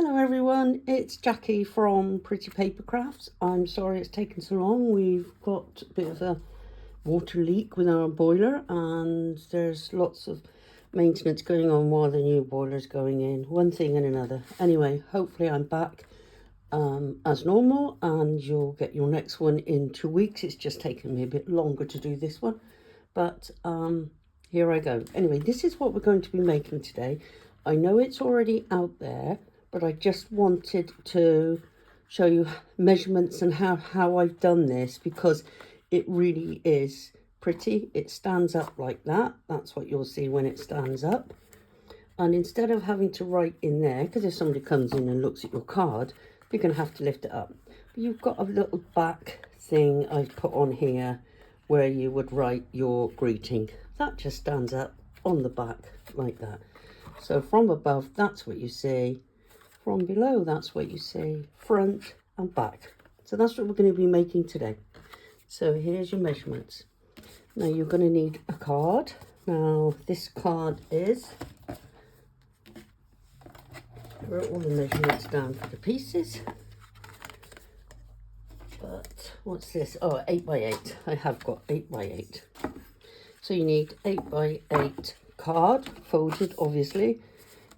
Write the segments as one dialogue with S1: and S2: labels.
S1: Hello everyone, it's Jacky from Pretty Paper Crafts. I'm sorry it's taken so long. We've got a bit of a water leak with our boiler and there's lots of maintenance going on while the new boiler's going in. One thing and another. Anyway, hopefully I'm back as normal and you'll get your next one in 2 weeks. It's just taken me a bit longer to do this one, but here I go. Anyway, this is what we're going to be making today. I know it's already out there, but I just wanted to show you measurements and how I've done this, because it really is pretty. It stands up like that. That's what you'll see when it stands up. And instead of having to write in there, because if somebody comes in and looks at your card, you're going to have to lift it up. But you've got a little back thing I've put on here where you would write your greeting. That just stands up on the back like that. So from above, that's what you see. From below, that's what you see, front and back. So that's what we're going to be making today. So here's your measurements. Now you're going to need a card. Now this card is, I wrote all the measurements down for the pieces. But what's this? Oh, 8 by 8. I have got 8 by 8. So you need 8 by 8 card, folded obviously.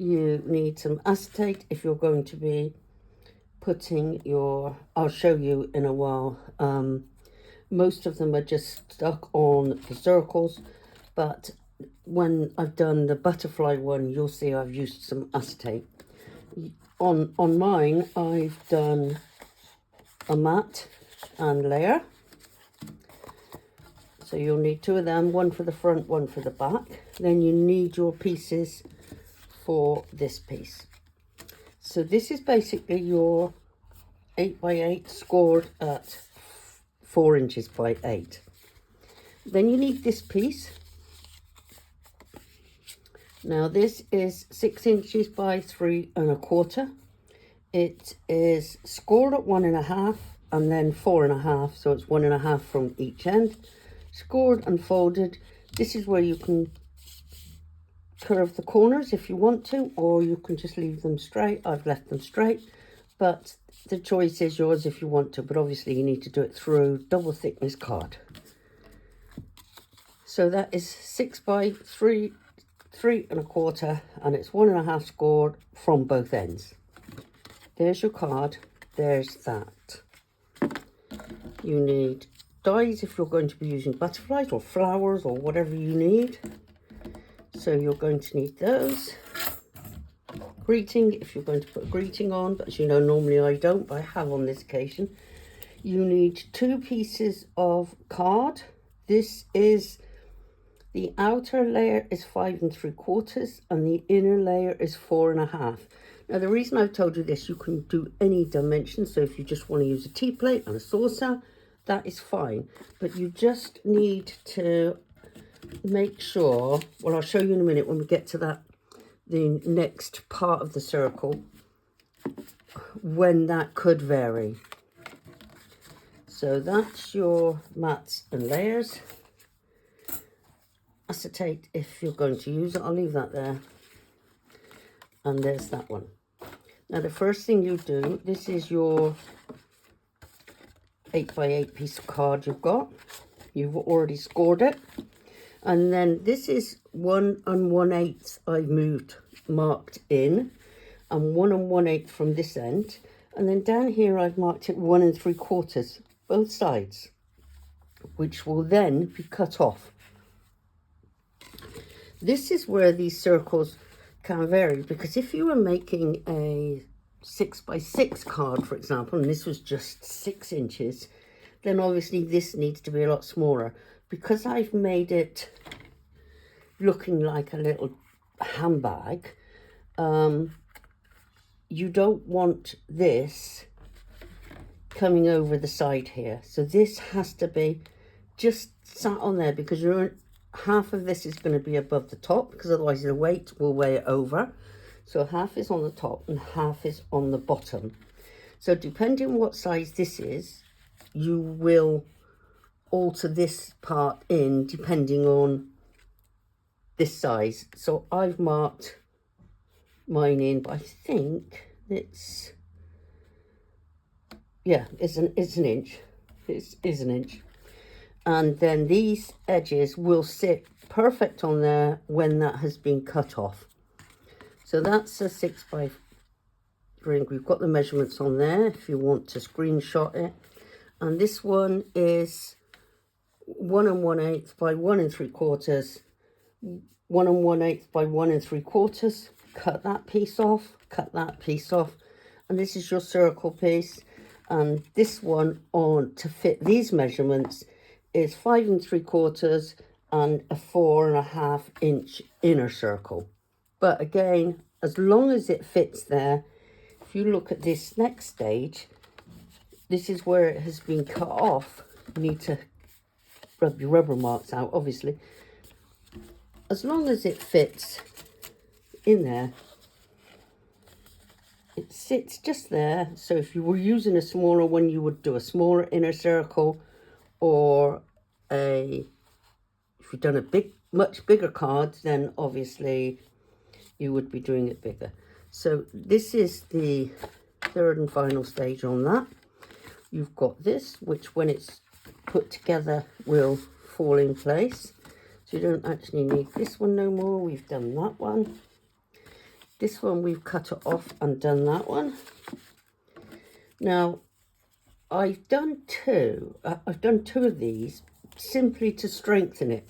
S1: You need some acetate if you're going to be putting your, I'll show you in a while. Most of them are just stuck on the circles, but when I've done the butterfly one, you'll see I've used some acetate. On mine, I've done a mat and layer. So you'll need 2 of them, one for the front, one for the back. Then you need your pieces for this piece. So this is basically your 8 by 8 scored at 4 inches by 8. Then you need this piece. Now this is 6 inches by 3 1/4. It is scored at 1.5 and then 4.5, so it's 1.5 from each end. Scored and folded. This is where you can curve the corners if you want to, or you can just leave them straight. I've left them straight, but the choice is yours if you want to, but obviously you need to do it through double thickness card. So that is 6 by 3 1/4, and it's 1.5 scored from both ends. There's your card. There's that. You need dies if you're going to be using butterflies or flowers or whatever you need. So you're going to need those. Greeting if you're going to put a greeting on, but as you know, normally I don't, but I have on this occasion. You need 2 pieces of card. This is, the outer layer is 5 3/4 and the inner layer is 4.5. Now the reason I've told you this, you can do any dimension. So if you just want to use a tea plate and a saucer, that is fine. But you just need to make sure, well, I'll show you in a minute when we get to that, the next part of the circle, when that could vary. So that's your mats and layers. Acetate if you're going to use it, I'll leave that there. And there's that one. Now the first thing you do, this is your 8 by 8 piece of card you've got. You've already scored it. And then this is 1 1/8 I've marked in, and 1 1/8 from this end. And then down here I've marked it 1 3/4, both sides, which will then be cut off. This is where these circles can vary, because if you were making a 6 by 6 card, for example, and this was just 6 inches, then obviously this needs to be a lot smaller. Because I've made it looking like a little handbag, you don't want this coming over the side here. So this has to be just sat on there, because half of this is going to be above the top, because otherwise the weight will weigh it over. So half is on the top and half is on the bottom. So depending on what size this is, you will alter this part in depending on this size. So I've marked mine in, but I think It's, yeah, it's an inch. It is an inch. And then these edges will sit perfect on there when that has been cut off. So that's a 6x ring. We've got the measurements on there if you want to screenshot it. And this one is 1 1/8 by 1 3/4, 1 1/8 by 1 3/4. Cut that piece off, cut that piece off, and this is your circle piece. And this one on to fit these measurements is 5 3/4 and a 4.5 inch inner circle. But again, as long as it fits there, if you look at this next stage, this is where it has been cut off. You need to rub your rubber marks out, obviously. As long as it fits in there, it sits just there. So if you were using a smaller one, you would do a smaller inner circle, or if you've done a much bigger card, then obviously you would be doing it bigger. So this is the third and final stage on that. You've got this, which when it's put together will fall in place. So you don't actually need this one no more. We've done that one. This one we've cut it off and done that one. Now, I've done two of these simply to strengthen it.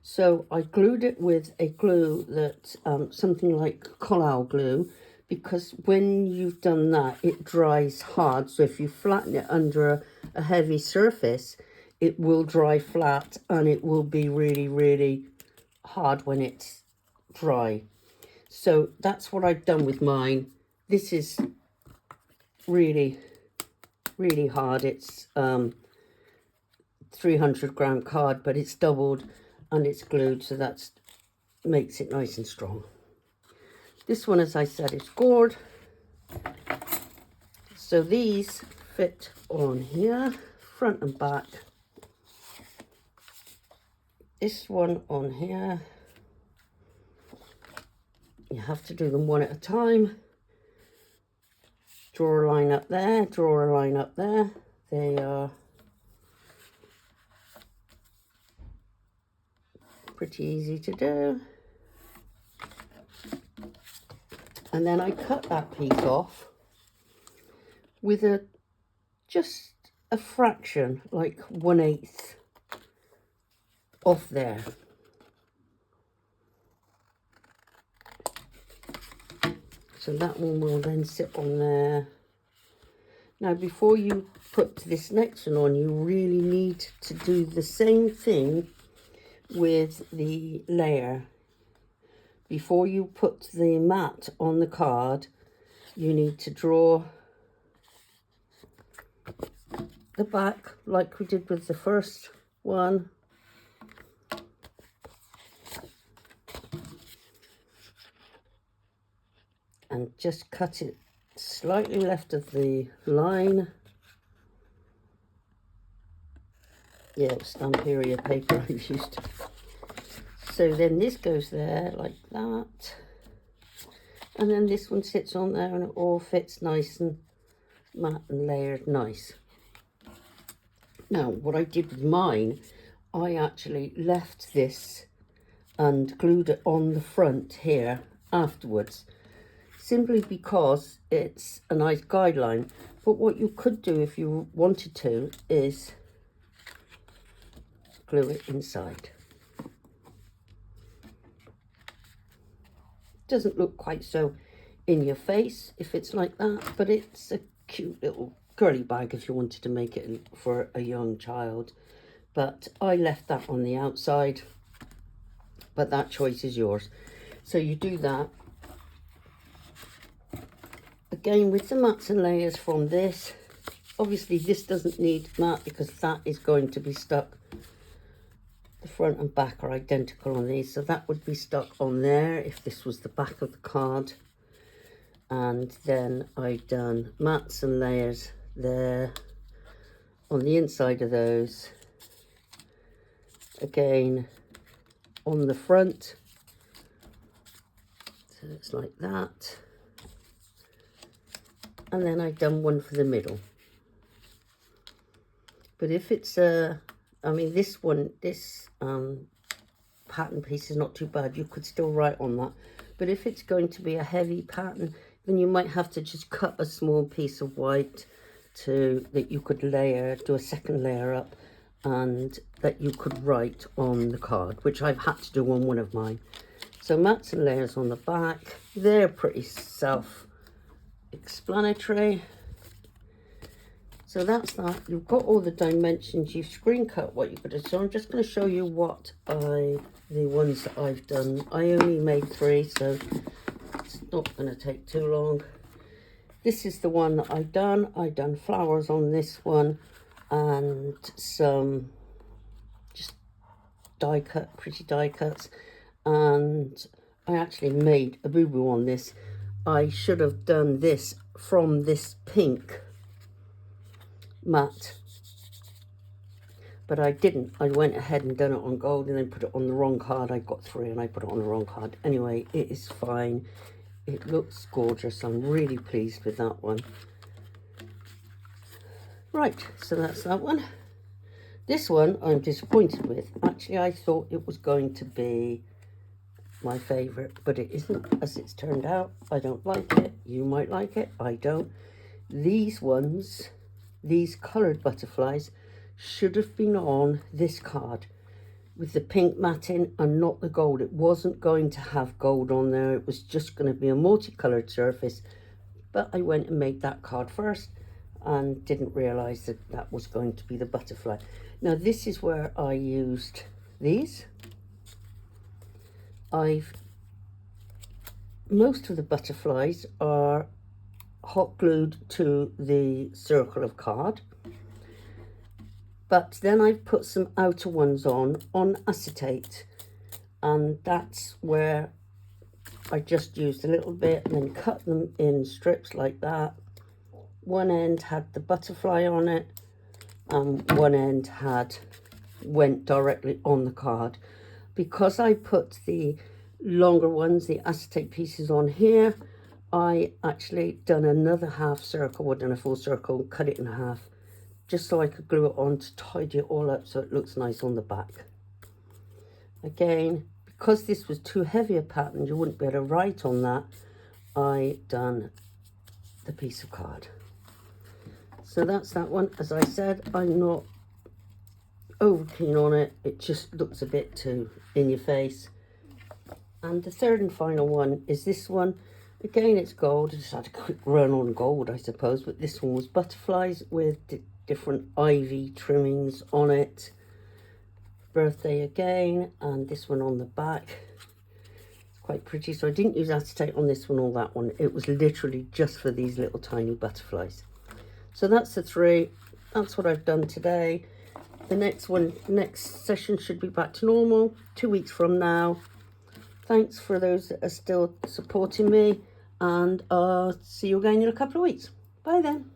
S1: So I glued it with a glue that, something like collal glue, because when you've done that, it dries hard. So if you flatten it under a heavy surface, it will dry flat and it will be really, really hard when it's dry. So that's what I've done with mine. This is really, really hard. It's 300-gram card, but it's doubled and it's glued, so that makes it nice and strong. This one, as I said, is gored. So these fit on here, front and back. This one on here. You have to do them one at a time. Draw a line up there, draw a line up there. They are pretty easy to do. And then I cut that piece off with just a fraction, like 1/8 off there. So that one will then sit on there. Now, before you put this next one on, you really need to do the same thing with the layer. Before you put the mat on the card, you need to draw the back like we did with the first one. And just cut it slightly left of the line. Yeah, it was Stamperia paper I used. So then this goes there like that. And then this one sits on there and it all fits nice and matte and layered nice. Now, what I did with mine, I actually left this and glued it on the front here afterwards, simply because it's a nice guideline. But what you could do if you wanted to is glue it inside. Doesn't look quite so in your face if it's like that, but it's a cute little girly bag if you wanted to make it for a young child. But I left that on the outside, but that choice is yours. So you do that. Again, with the mats and layers from this, obviously this doesn't need mat because that is going to be stuck. The front and back are identical on these, so that would be stuck on there if this was the back of the card. And then I've done mats and layers there on the inside of those. Again, on the front. So it's like that. and then I've done one for the middle. But if it's I mean, this pattern piece is not too bad. You could still write on that. But if it's going to be a heavy pattern, then you might have to just cut a small piece of white that you could do a second layer up, and that you could write on the card, which I've had to do on one of mine. So mats and layers on the back, they're pretty self-explanatory. So that's that. You've got all the dimensions. You've screen cut what you could do. So I'm just going to show you the ones that I've done. I only made 3, so it's not going to take too long. This is the one that I've done. I've done flowers on this one and some just pretty die cuts. And I actually made a boo-boo on this. I should have done this from this pink mat, but I didn't. I went ahead and done it on gold and then put it on the wrong card. I got 3 and I put it on the wrong card. Anyway, it is fine. It looks gorgeous. I'm really pleased with that one. Right, so that's that one. This one I'm disappointed with. Actually, I thought it was going to be my favourite, but it isn't, as it's turned out. I don't like it. You might like it. I don't. These ones, these coloured butterflies, should have been on this card with the pink matting and not the gold. It wasn't going to have gold on there. It was just going to be a multicoloured surface. But I went and made that card first and didn't realise that that was going to be the butterfly. Now this is where I used these. Most of the butterflies are hot glued to the circle of card. But then I've put some outer ones on acetate, and that's where I just used a little bit and then cut them in strips like that. One end had the butterfly on it, and one end went directly on the card. Because I put the longer ones, the acetate pieces on here, I actually done another half circle, or done a full circle, cut it in half, just so I could glue it on to tidy it all up so it looks nice on the back. Again, because this was too heavy a pattern, you wouldn't be able to write on that, I done the piece of card. So that's that one. As I said, I'm not over keen on it. It just looks a bit too in your face. And the third and final one is this one. Again, it's gold. I just had a quick run on gold, I suppose, but this one was butterflies with different ivy trimmings on it. Birthday again, and this one on the back. It's quite pretty. So I didn't use acetate on this one or that one. It was literally just for these little tiny butterflies. So that's the 3. That's what I've done today. The next session should be back to normal 2 weeks from now. Thanks for those that are still supporting me, and I'll see you again in a couple of weeks. Bye then.